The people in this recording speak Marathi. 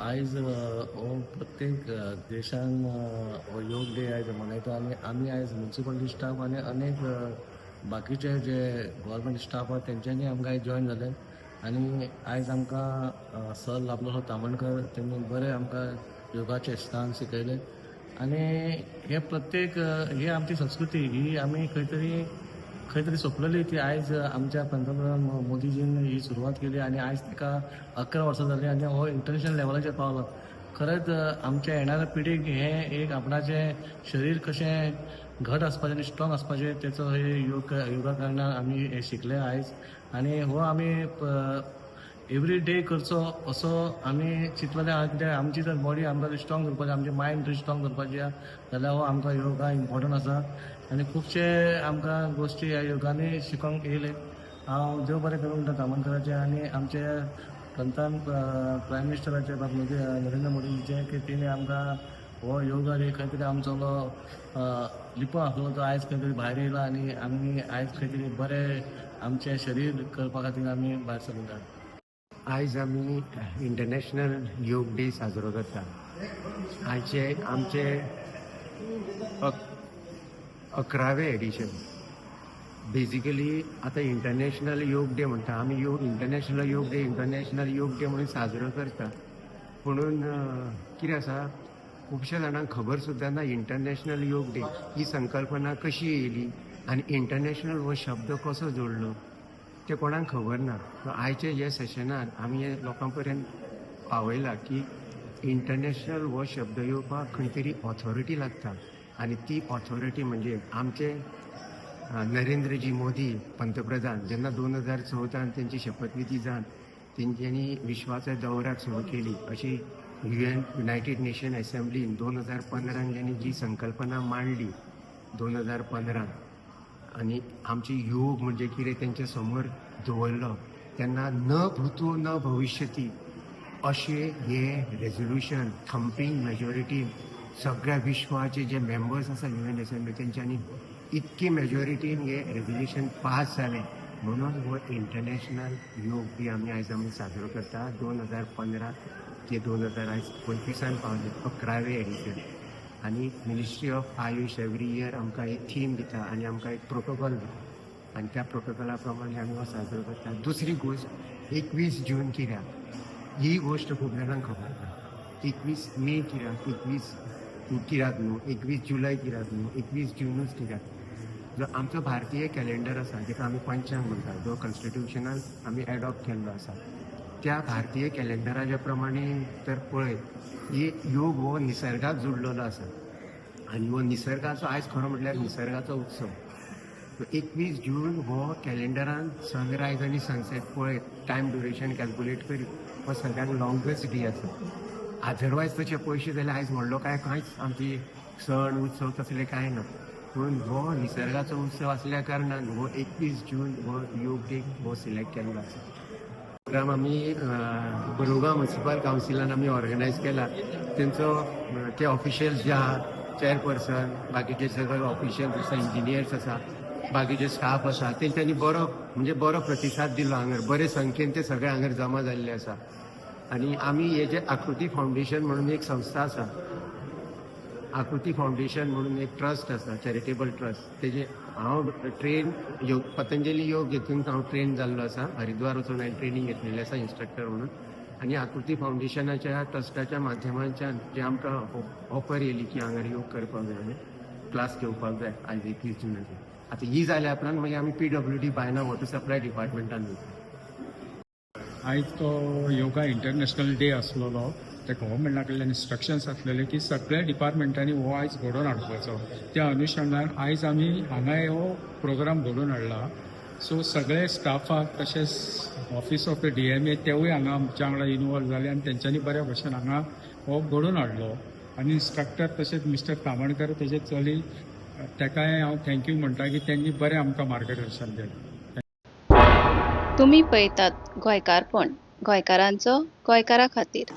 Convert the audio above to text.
आयज हो प्रत्येक देशान हो योग डे आयज मनयता आनी आमी आयज म्युनिसिपालिटी स्टाफ आनी अनेक बाकीचे जे गव्हर्मेंट स्टाफ आहा तेंच्यांनी आमकां आयज जॉयन जाले आनी आयज आमकां सर लाभलो तामणकर तेणी बरे आमकां योगाचे स्थान शिकयले आनी हे प्रत्येक ही आमची संस्कृती ही आमी खंय तरी सोंपलेली ती आयज आमच्या पंतप्रधान मोदीजीन ही सुरवात केली आनी आयज तिका 11 वर्सां जाली आनी हो इंटरनॅशनल लेवलाचेर पावलो. खरेंच आमच्या येणाऱ्या पिढीक हे एक आपणाचें शरीर कशें घट आसपाचें आनी स्ट्रॉंग आसपाचें तेचो हे योगा कारणान आमी हे शिकले आयज आनी हो आमी एवरी डे करचो असो आमी चिंतलेले आहा कित्याक आमची जर बॉडी आमकां स्ट्रॉंग करपाची आमची मायंड स्ट्रॉंग करपाची आहा जाल्यार हो आमकां योगा इम्पॉर्टंट आसा आनी खुबशे आमकां गोश्टी ह्या योगांनी शिकोंक येयले. हांव देव बरें करूं म्हणटा तामणकराचे आनी आमचे पंतप्रधान प्रायम मिनिस्टराचे नरेंद्र मोदीचे की तेणी आमकां हो योगा डे खंय तरी आमचो लिपो आसलो तो आयज खंय तरी भायर येयला आनी आमी आयज खंय तरी बरें आमचें शरीर करपा खातीर आमी भायर सरल्यात. आयज आमी इंटरनॅशनल योग डे साजरो करता. आयचे आमचे 11वें एडिशन. बेजिकली आतां इंटरनॅशनल योग डे म्हणटा आमी इंटरनॅशनल योग डे म्हणून साजरो करता पुणून कितें आसा खुबश्या जाणांक खबर सुद्दां ना इंटरनॅशनल योग डे ही संकल्पना कशी येयली आनी इंटरनॅशनल हो शब्द कसो जोडलो ते कोणाक खबर ना. सो आयचे हे सेशनात आमी हे लोकां पर्यंत पावयला की इंटरनॅशनल हो शब्द येवपाक खंय तरी ऑथॉरिटी लागता आनी ती ऑथॉरिटी म्हणजे आमचे नरेंद्रजी मोदी पंतप्रधान जेन्ना 2014 त्यांची शपथविधी जावन तेंच्यांनी विश्वाच्या दौऱ्याक सुरू केली अशी युनायटेड नेशन असेंब्लीन 2015 जेणी जी संकल्पना मांडली 2015 आनी आमची योग म्हणजे कितें तेंच्या समोर दवरलो तेन्ना न भूतो न भविष्यती अशें हे रेजोल्युशन थंपिंग मेजॉरिटीन सगळ्या विश्वाचे जे मेंबर्स आसा युएन असेंब्ली तेंच्यांनी इतकी मेजॉरिटीन हे रेजोल्युशन पास जालें म्हणून हो इंटरनॅशनल योग डे आमी साजरो करता 2015 ते 2025 पावले 11वें एडिशन. आनी ministry of Ayush every year आमकां एक थीम दिता आनी आमकां एक प्रोटोकॉल दिता आनी त्या प्रोटोकॉला प्रमाणे आमी हो साजरो करता. दुसरी गोश्ट 21 जून कित्याक ही गोश्ट खूब जाणांक खबर ना. 21 मे कित्याक 21 कित्याक न्हू 21 जुलय कित्याक न्हू 21 जूनच कित्याक. जो आमचो भारतीय कॅलेंडर आसा जेका आमी पंचांग म्हणटा जो कॉन्स्टिट्युशनान आमी एडॉप्ट केल्लो आसा त्या भारतीय कॅलेंडराच्या प्रमाणे तर पळय ही योग हो निसर्गाक जोडलेलो आसा आनी हो निसर्गाचो आयज खरो म्हटल्यार निसर्गाचो उत्सव. 21 जून हो कॅलेंडरान सनरायज आनी सनसेट पळय टायम ड्युरेशन कॅल्कुलेट करी हो सगळ्यांक लॉंगेस्ट डे आसा. अदरवायज तशें पयशे जाल्यार आयज म्हणलो कांयच आमची सण उत्सव तसले कांय ना पूण हो निसर्गाचो उत्सव असल्या कारणान हो 21 जून हो योग डे हो सिलेक्ट केल्लो आसा. प्रोग्राम आमी बरोगांव म्युनिसिपल कावन्सिलान आमी ऑर्गनायज केला. तेंचो ते ऑफिशियल्स जे आहा चेअरपर्सन बाकीचे सगळे ऑफिशियल्स आसा इंजिनियर्स आसा बाकीचे स्टाफ आसा तेंच्यांनी बरो प्रतिसाद दिलो. हांगर बरे संख्येन ते सगळे हांगर जमा जाल्ले आसा. आनी आमी हे जे आकृती फावंडेशन म्हणून एक संस्था आसा आकृती फावंडेशन म्हणून एक ट्रस्ट आसा चॅरिटेबल ट्रस्ट तेजे हांव ट्रेन पतंजली योग हितून हांव ट्रेन जाल्लो आसा. हरिद्वार वचून हांवें ट्रेनिंग घेतलेलें आसा इन्स्ट्रक्टर म्हणून आनी आकृती फावंडेशनाच्या ट्रस्टाच्या माध्यमांच्यान जे आमकां ऑफर येयली की हांगर योग करपाक जाय क्लास घेवपाक जाय आयज 21 जूनाचेर. आतां ही जाल्या उपरांत मागीर आमी PWD बायना वॉटर सप्लाय डिपार्टमेंटान वयता. आयज तो योगा इंटरनॅशनल डे आसलेलो ते गव्हर्मेंटा कडल्यान इन्स्ट्रक्शन्स आसलेले की सगळ्या डिपार्टमेंटांनी हो आयज घडोवन हाडपाचो. त्या अनुशंगान आयज आमी हांगा हो प्रोग्राम घडोवन हाडला. सो सगळे स्टाफाक तशेंच ऑफिस ऑफ द DMA तेवूय हांगा आमच्या वांगडा इनवॉल्व जाले आनी तेंच्यांनी बऱ्या भशेन हांगा हो घडोवन हाडलो. आनी इन्स्ट्रक्टर तशेंच मिस्टर तामणकर तेजे चली तेकाय हांव थँक्यू म्हणटा की त्यांनी बरें आमकां मार्गदर्शन केलें. तुम्ही पळयतात गोंयकारपण गोंयकारांचो गोंयकारा खातीर.